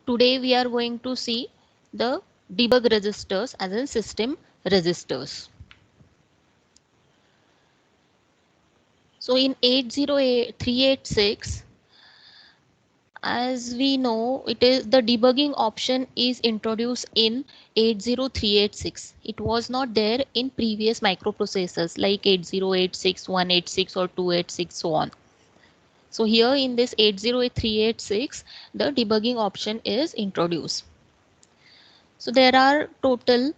Today we are going to see the debug registers as in system registers. So in 80386, as we know, it is the debugging option is introduced in 80386. It was not there in previous microprocessors like 8086, 186 or 286, so on. So here in this 80386, the debugging option is introduced. So there are total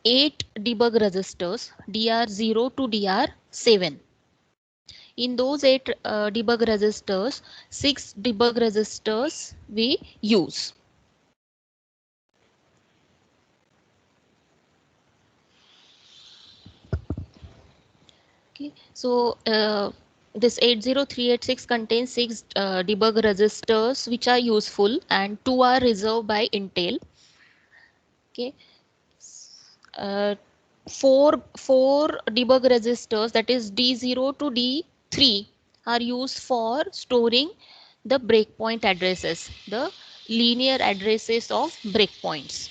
8 debug registers DR0 to DR7. In those 8 debug registers, 6 debug registers we use. Okay, so this 80386 contains 6 debug registers which are useful and 2 are reserved by Intel. Okay, uh, four debug registers, that is D0 to D3, are used for storing the breakpoint addresses, the linear addresses of breakpoints.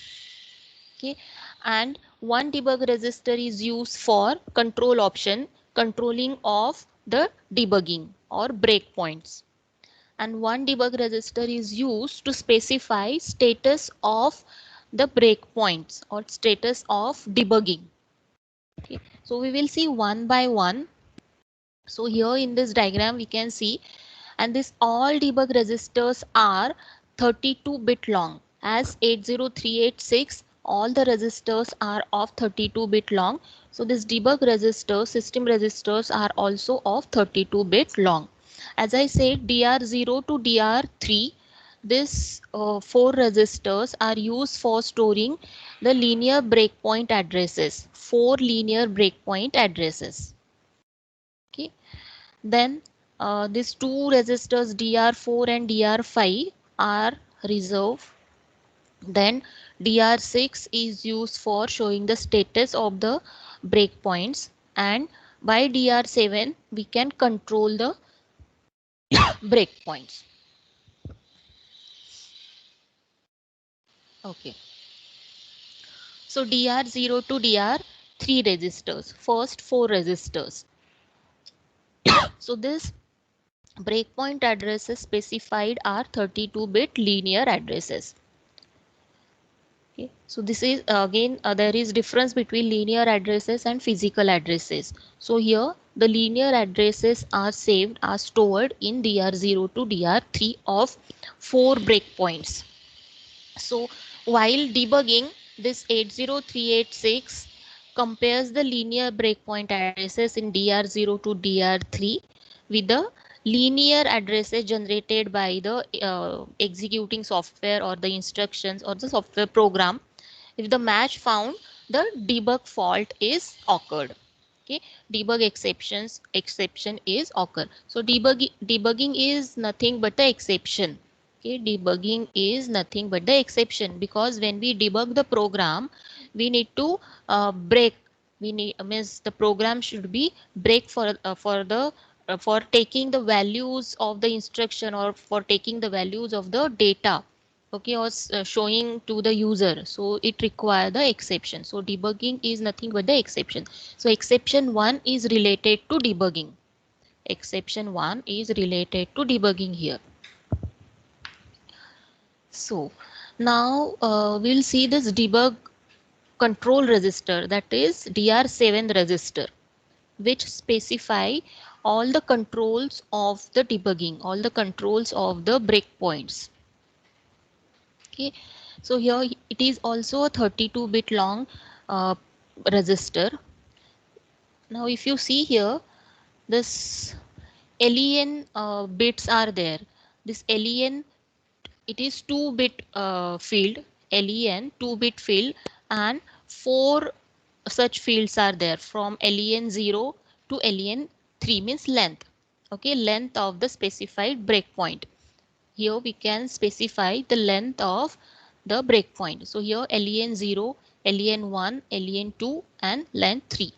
Okay, and one debug register is used for control option, controlling of the debugging or breakpoints, and one debug register is used to specify status of the breakpoints or status of debugging. Okay, so we will see one by one. So here in this diagram we can see, and this all debug registers are 32-bit long. As 80386, all the registers are of 32-bit long. So this debug register, system registers are also of 32-bit long. As I said, DR0 to DR3, this 4 registers are used for storing the linear breakpoint addresses, 4 linear breakpoint addresses. Okay, then these two registers DR4 and DR5 are reserved. Then DR6 is used for showing the status of the breakpoints, and by DR7 we can control the breakpoints. Okay, so DR0 to DR3 registers, first 4 registers. So this breakpoint addresses specified are 32-bit linear addresses. Okay, so this is again there is difference between linear addresses and physical addresses. So here the linear addresses are saved, are stored in DR0 to DR3 of 4 breakpoints. So while debugging, this 80386 compares the linear breakpoint addresses in DR0 to DR3 with the linear addresses generated by the executing software or the instructions or the software program. If the match found, the debug fault is occurred. Okay, debug exception is occur. So debugging is nothing but the exception. Okay, debugging is nothing but the exception, because when we debug the program, we need to break. We need means the program should be break for the for taking the values of the instruction or for taking the values of the data. Okay, or showing to the user. So it require the exception. So debugging is nothing but the exception. So exception 1 is related to debugging. Exception 1 is related to debugging here. So now we'll see this debug control register, that is DR7 register, which specify all the controls of the debugging, all the controls of the breakpoints. Okay, so here it is also a 32-bit long uh, register. Now if you see here, this len bits are there. This len, it is 2-bit field, len 2-bit field, and 4 such fields are there from len 0 to len 3, means length. Okay, length of the specified breakpoint. Here we can specify the length of the breakpoint. So here len 0, len 1, len 2 and len 3.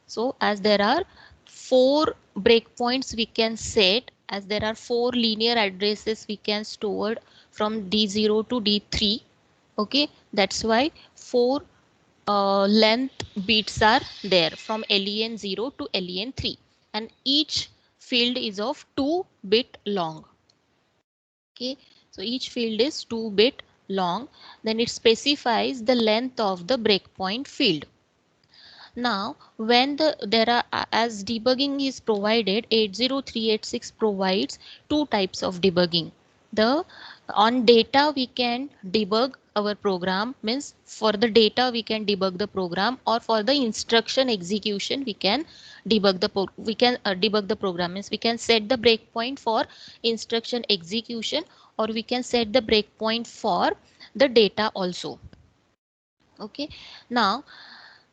So as there are 4 breakpoints we can set as there are 4 linear addresses we can store from D0 to D3. Okay, that's why 4 length bits are there from LEN0 to LEN3, and each field is of 2-bit long. Okay, so each field is 2-bit long. Then it specifies the length of the breakpoint field. Now, when there are as debugging is provided, 80386 provides two types of debugging. The on data we can debug our program, means for the data we can debug the program, or for the instruction execution we can debug the program, means we can set the breakpoint for instruction execution, or we can set the breakpoint for the data also. Okay, now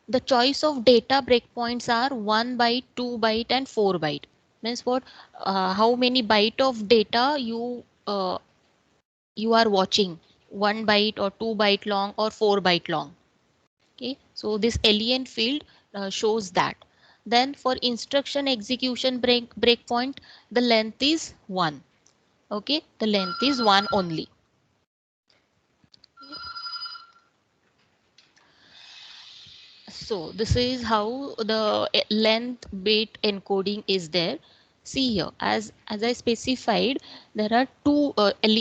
the choice of data breakpoints are 1 byte, 2 byte and 4 byte. Means what? How many byte of data you are watching? 1 byte or 2 byte long or 4 byte long. Okay, so this LEN field shows that. Then for instruction execution breakpoint, the length is 1. Okay, the length is 1 only. So this is how the length bit encoding is there. See here, as I specified, there are two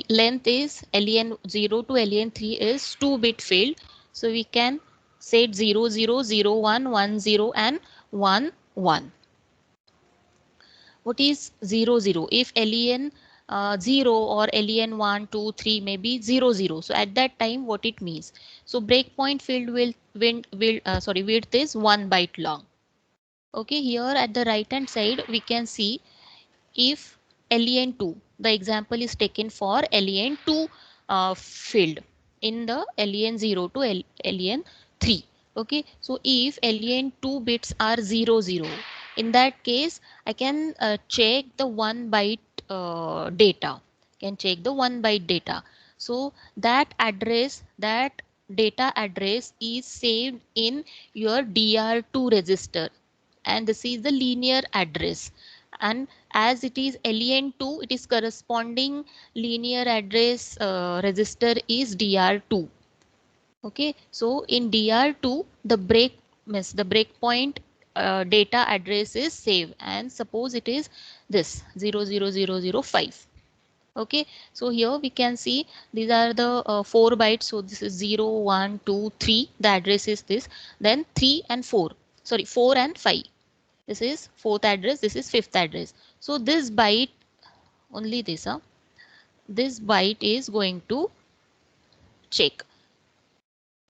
length is LEN0 to LEN3 is 2-bit field. So we can set 0001 10 and 11. What is 00? If len 0 or len 1 2 3 maybe 00, so at that time what it means? So breakpoint field will width is 1 byte long. Okay, here at the right hand side we can see if len2, the example is taken for len2 field in the len0 to len3. Okay, so if len2 bits are 00, in that case I can check the 1 byte data, can check the 1 byte data. So that data address is saved in your DR2 register, and this is the linear address, and as it is len2, it is corresponding linear address register is dr2. Okay, so in dr2 the breakpoint data address is saved, and suppose it is this 00005. Okay, so here we can see these are the 4 bytes, so this is 0 1 2 3, the address is this, then 3 and 4, sorry 4 and 5, this is fourth address, this is fifth address. So this byte, only this byte is going to check.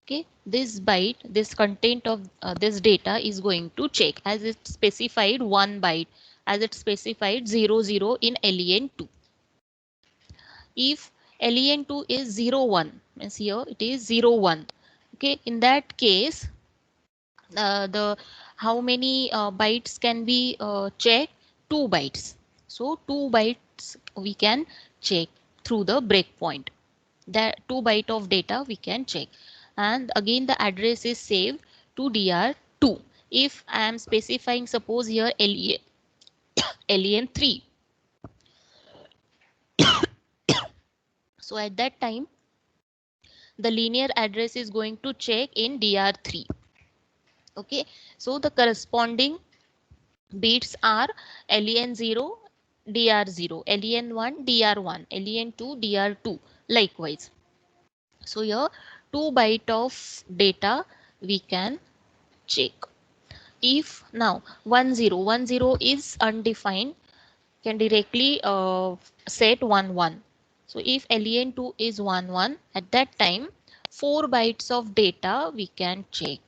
Okay, this byte, this content of this data is going to check, as it specified 1 byte, as it specified 00 in len2. If len2 is 01, means here it is 01. Okay, in that case the how many bytes can be checked? 2 bytes. So 2 bytes we can check through the breakpoint. That 2 byte of data we can check, and again the address is saved to DR2. If I am specifying, suppose here LEN3, so at that time the linear address is going to check in DR3. Okay, so the corresponding bits are len0 dr0, len1 dr1, len2 dr2, likewise. So here 2 byte of data we can check. If now 1010 is undefined, can directly set 11. So if len2 is 11, at that time 4 bytes of data we can check.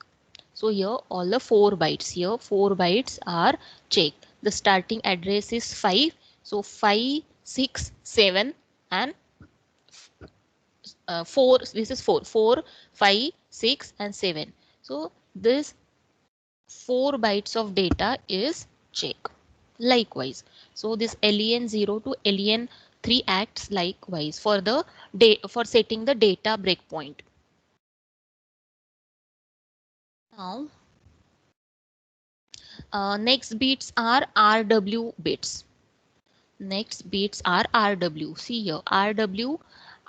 So here all the 4 bytes, here 4 bytes are checked. The starting address is 5. So 5, 6, 7 and 4. This is 4, 4, 5, 6 and 7. So this 4 bytes of data is check. Likewise, so this len0 to len3 acts likewise for the for setting the data breakpoint. Now next bits are RW bits. Next bits are RW. See here, RW,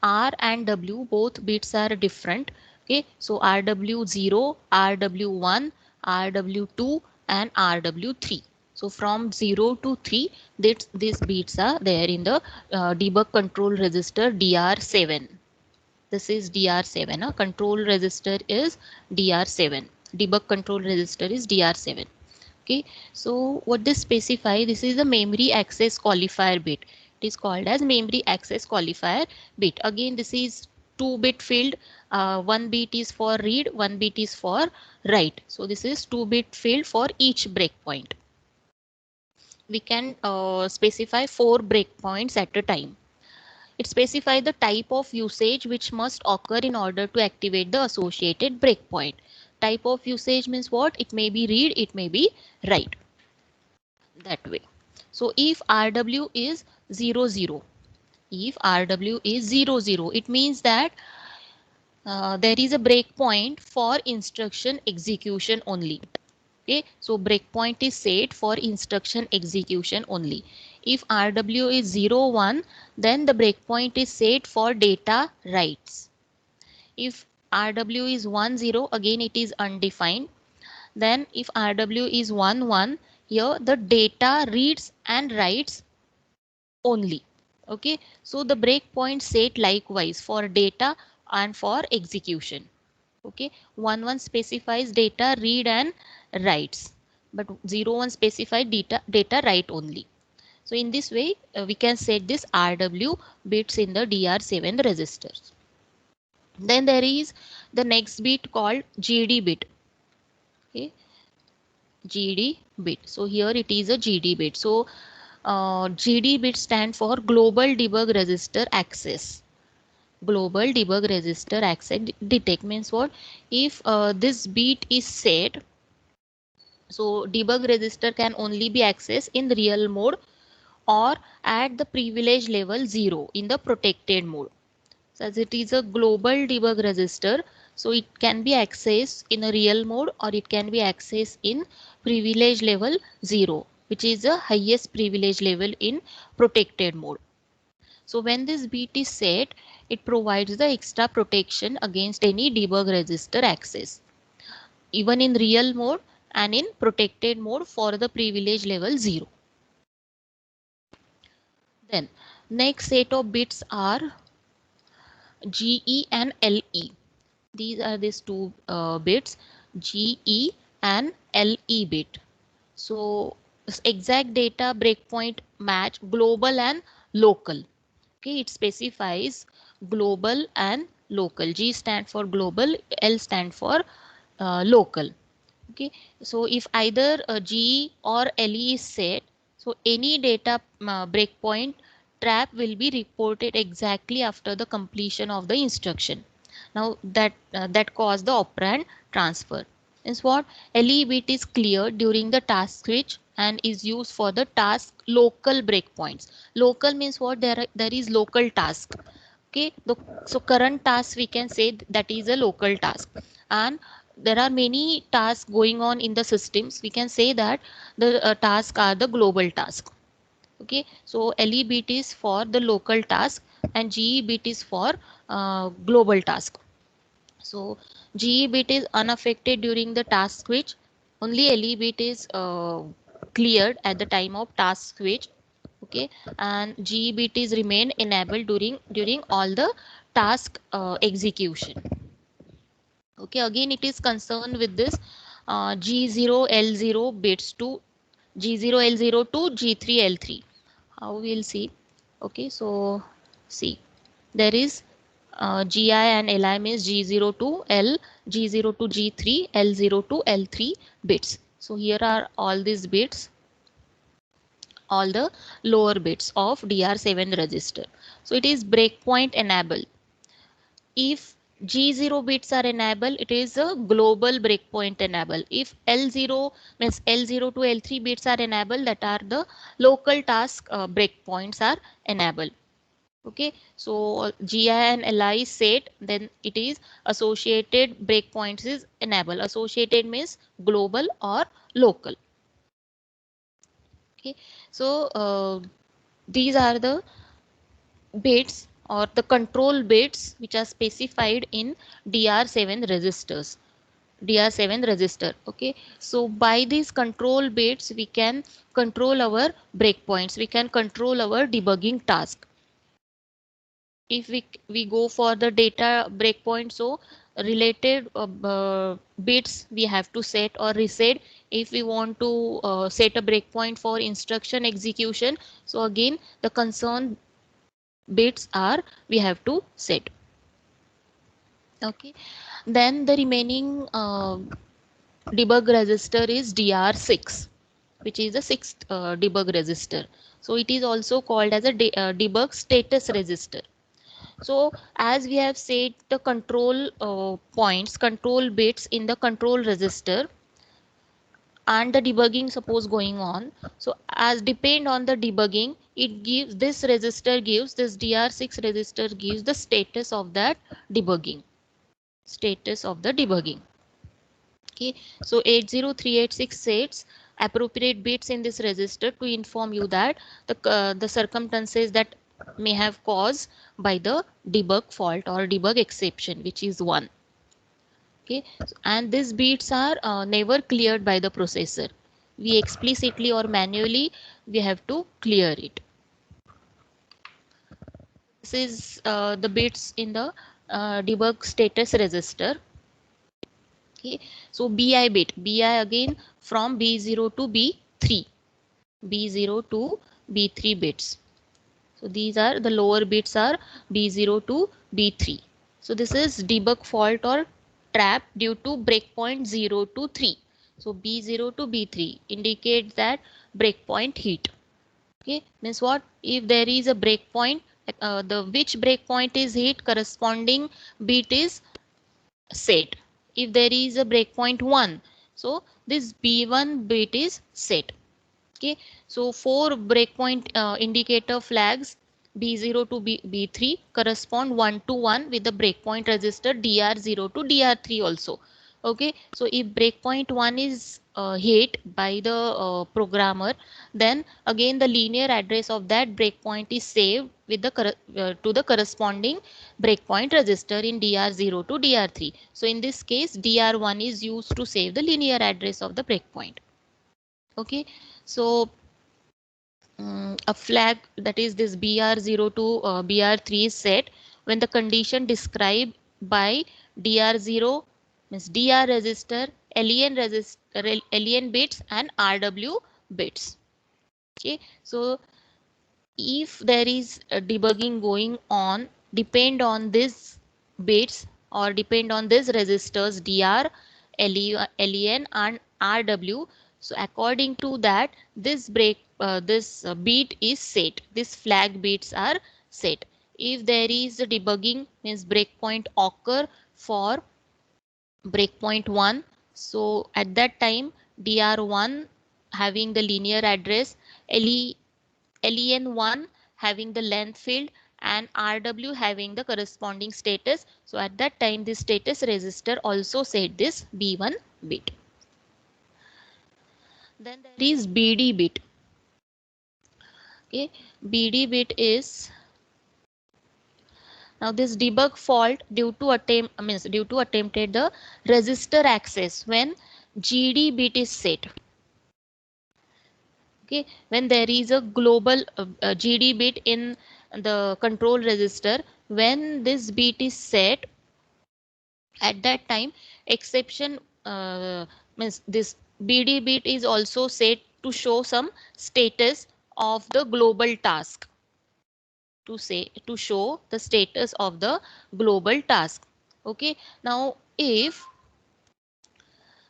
R and W, both bits are different. Okay, so RW0, RW1, RW2 and RW3. So from 0 to 3, these bits are there in the debug control register DR7. This is DR7. Control register is DR7. Debug control register is DR7. Okay, so what this specify? This is a memory access qualifier bit. It is called as memory access qualifier bit. Again, this is 2-bit field. One bit is for read, one bit is for write. So this is 2-bit field for each breakpoint. We can specify 4 breakpoints at a time. It specifies the type of usage which must occur in order to activate the associated breakpoint. Type of usage means what? It may be read, it may be write. That way. So if RW is 0, 0, if RW is 0, 0, it means that there is a breakpoint for instruction execution only. Okay, so breakpoint is set for instruction execution only. If RW is 0, 1, then the breakpoint is set for data writes. If RW is 1, 0, again it is undefined. Then if RW is 1, 1, here the data reads and writes only. Okay, so the breakpoint set likewise for data and for execution. Okay, 1, 1 specifies data read and writes, but 0, 1 specifies data write only. So in this way we can set this RW bits in the DR7 registers. Then there is the next bit called GD bit. Okay, GD bit. So here it is a GD bit. So GD bit stand for Global Debug Register Access. Global Debug Register Access detect means what? If this bit is set, so debug register can only be accessed in real mode or at the privilege level 0 in the protected mode. So as it is a global debug register, so it can be accessed in a real mode or it can be accessed in privilege level 0, which is the highest privilege level in protected mode. So when this bit is set, it provides the extra protection against any debug register access, even in real mode and in protected mode for the privilege level 0. Then next set of bits are GE and LE. These are these two bits, GE and LE bit. So exact data breakpoint match global and local. Okay, it specifies global and local. G stand for global, L stand for local. Okay, so if either G or LE is set, so any data breakpoint trap will be reported exactly after the completion of the instruction. Now that cause the operand transfer. Is what? LE bit is cleared during the task switch and is used for the task local breakpoints. Local means what? There is local task. Okay, so current task we can say that is a local task, and there are many tasks going on in the systems. We can say that the tasks are the global task. Okay, so LE bit is for the local task and GE bit is for global task. So GE bit is unaffected during the task switch. Only LE bit is cleared at the time of task switch. Okay, and GE bit is remain enabled during all the task execution. Okay, again it is concerned with this G0 L0 bits to G0 L0 to G3 L3. How we'll see? Okay, so see, there is GI and LI means G0 to L, G0 to G3, L0 to L3 bits. So here are all these bits, all the lower bits of DR7 register. So it is breakpoint enabled. If G0 bits are enabled, it is a global breakpoint enable. If L0 means L0 to L3 bits are enabled, that are the local task breakpoints are enabled. Okay, so GI and LI set, then it is associated breakpoints is enabled. Associated means global or local. Okay, so These are the bits or the control bits which are specified in DR7 registers. DR7 register. Okay, so by these control bits we can control our breakpoints, we can control our debugging task. If we go for the data breakpoint, so related bits we have to set or reset. If we want to set a breakpoint for instruction execution, so again the concerned bits are we have to set. Okay, then the remaining debug register is DR6, which is the sixth debug register. So it is also called as a debug status register. So as we have said, the control points, control bits in the control register and the debugging suppose going on. So as depend on the debugging, it gives this register, gives this DR6 register gives the status of that debugging, status of the debugging. Okay, so 80386 sets appropriate bits in this register to inform you that the circumstances that may have caused by the debug fault or debug exception, which is 1. Okay, and these bits are never cleared by the processor. We explicitly or manually we have to clear it. This is the bits in the debug status register. Okay, so bi bit, bi again from b0 to b3, b0 to b3 bits. So these are the lower bits are b0 to b3. So this is debug fault or trap due to breakpoint 0 to 3. So b0 to b3 indicates that breakpoint hit. Okay, means what? If there is a breakpoint, the which breakpoint is hit, corresponding bit is set. If there is a breakpoint 1, so this b1 bit is set. Okay, so four breakpoint indicator flags b0 to b3 correspond 1 to 1 with the breakpoint register dr0 to dr3 also. Okay, so if breakpoint 1 is hit by the programmer, then again the linear address of that breakpoint is saved with the to the corresponding breakpoint register in dr0 to dr3. So in this case dr1 is used to save the linear address of the breakpoint. Okay, so a flag, that is this br0 to br3 is set when the condition described by dr0 means dr register, len bits and rw bits. Okay, so if there is a debugging going on, depend on this bits or depend on this registers dr, len and rw. So according to that, this beat is set, this flag bits are set. If there is a debugging means breakpoint occur for breakpoint 1, so at that time dr1 having the linear address, len1 having the length field and rw having the corresponding status. So at that time this status register also set this b1 bit. Then there is bd bit. Okay, bd bit is now this debug fault due to attempted the register access when gd bit is set. Okay, when there is a global gd bit in the control register, when this bit is set, at that time exception means this bd bit is also set to show some status of the global task, to show the status of the global task. Okay, now if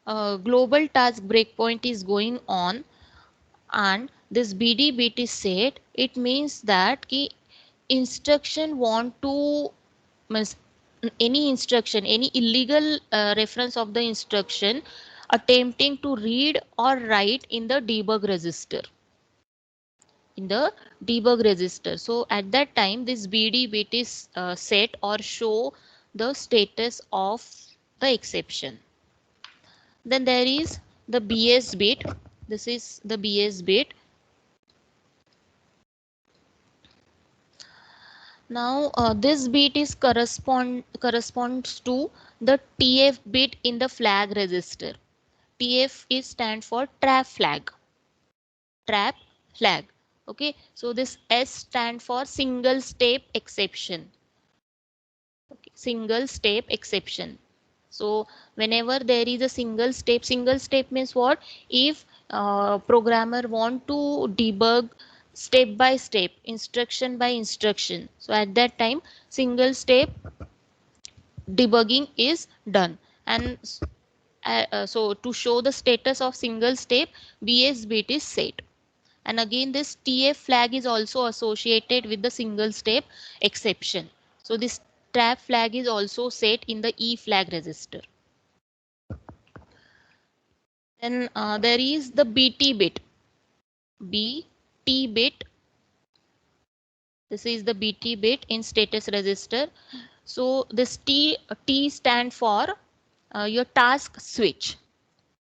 global task breakpoint is going on and this bd bit is set, it means that ki instruction want to means any instruction, any illegal reference of the instruction attempting to read or write in the debug register, in the debug register. So at that time this bd bit is set or show the status of the exception. Then there is the bs bit. This is the bs bit. Now this bit is corresponds to the TF bit in the flag register. TF is stand for trap flag. Trap flag. Okay, so this S stand for single step exception. Okay, single step exception. So whenever there is a single step means what? If programmer want to debug step by step, instruction by instruction, so at that time single step debugging is done. And so to show the status of single step, BS bit is set. And again this TF flag is also associated with the single step exception. So this trap flag is also set in the E flag register. Then there is the BT bit. BT bit. This is the BT bit in status register. So this T stand for your task switch.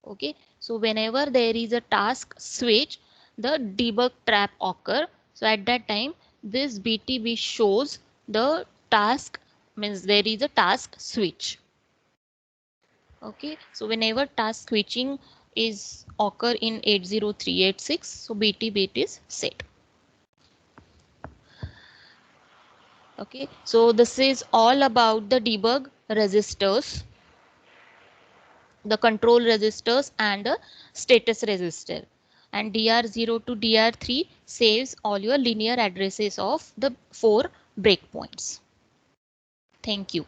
Okay. So whenever there is a task switch, the debug trap occur. So at that time, this BTB shows the task, means there is a task switch. Okay. So whenever task switching is occur in 80386, so BT bit is set. Okay. So this is all about the debug registers, the control registers and the status register. And DR0 to DR3 saves all your linear addresses of the 4 breakpoints. Thank you.